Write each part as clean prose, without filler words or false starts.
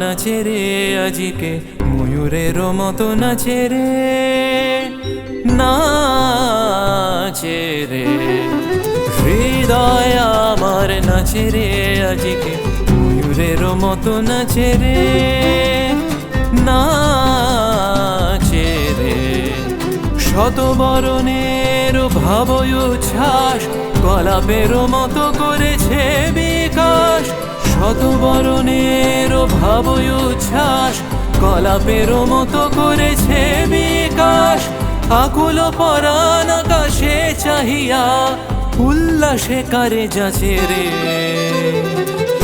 নাচে রে আজিকে ময়ূরের মতো নাচে রে, নাচে রে। হৃদয় আমার নাচে রে আজিকে ময়ূরের মতো নাচে রে, নাচে রে। শত বরণের ভাবই উচ্ছ্বাস কলাপের মতো করেছে বিকাশ। শত বরণের ভাবই উচ্ছ্বাস কলাপের মতো করেছে বিকাশ। আকুল পরাণ আকাশে চাহিয়া উল্লাসে কারে যাচ্ছে রে।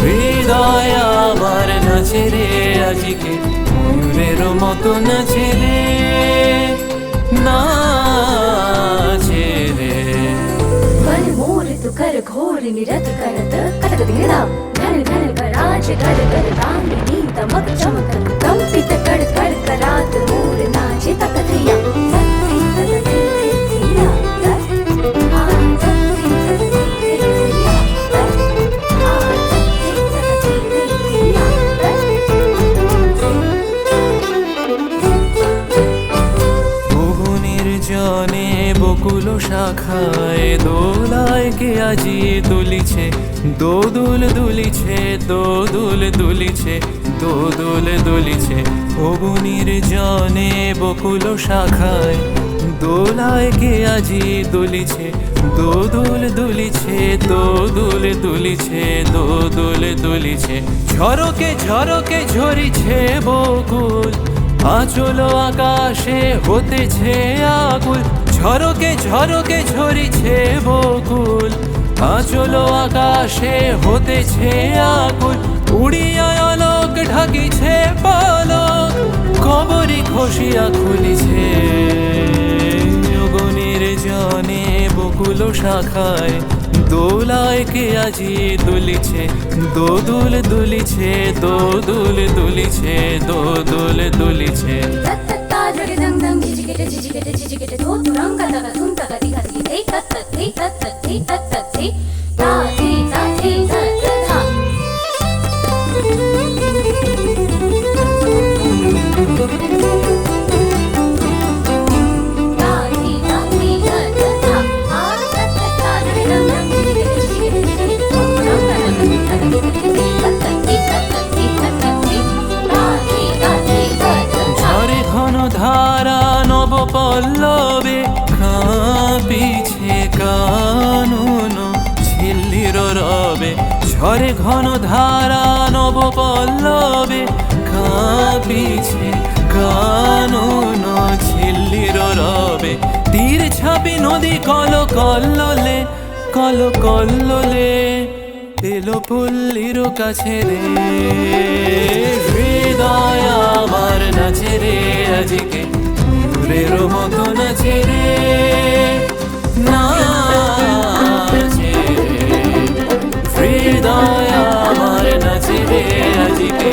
হৃদয় আমার নাচে রে আজিকে ময়ূরের মতো নাচে রে, नाचे रे। मन मोरित कर घोर निरत करत कटक धीरा घन घन कराच कर कर रामिनी तमक चमक कंपित कर कर करात मोर नाचे तकथिया জনে বকুল শাখায় দোলায় কে আজি দুলিছে, দোদুল দুলিছে, দোদুল দুলিছে, দোদুল দুলিছে। অবনীর জনে বকুল শাখায় দোলায় কে আজি দুলিছে, দোদুল দুলিছে, দোদুল দুলিছে, দোদুল দুলিছে। ঝরকে ঝরকে ঝরিছে বকুল আঁচল আকাশে হতেছে আকুল। ঝরকে ঝরকে ঝরিছে বকুল আঁচল আকাশে হতেছে আকুল। উড়িয়া আলোক ঢাকিছে পালক কবরী খসিয়া খুলিছে। অগণির জনে বকুল শাখায় দোলায় কে আজি দুলিছে, দোদুল দুলিছে, দোদুল দুলিছে, দোদুল দুলিছে। तत्तत्ता जग दंग दंग झिझिकेटे झिझिकेटे झिझिकेटे धो तुरंग तक धुम तक दिखा दी थे तत्तत थे तत्तत थे तत्तत थे ता थे तत्तता। ঝরে ঘন ধারা নব পল্লবে কাঁপিছে কানন ঝিল্লির রবে। ঝরে ঘন ধারা নব পল্লবে কাঁপিছে কানন ঝিল্লির রবে। তীর ছাপি নদী কল কল্লোলে, কল কল্লোলে এলো পল্লীর কাছে রে। হৃদয় আমার নাচে রে আজিকে ময়ূরের মতো নাচে রে, নাচে রে। হৃদয় আমার নাচে রে আজিকে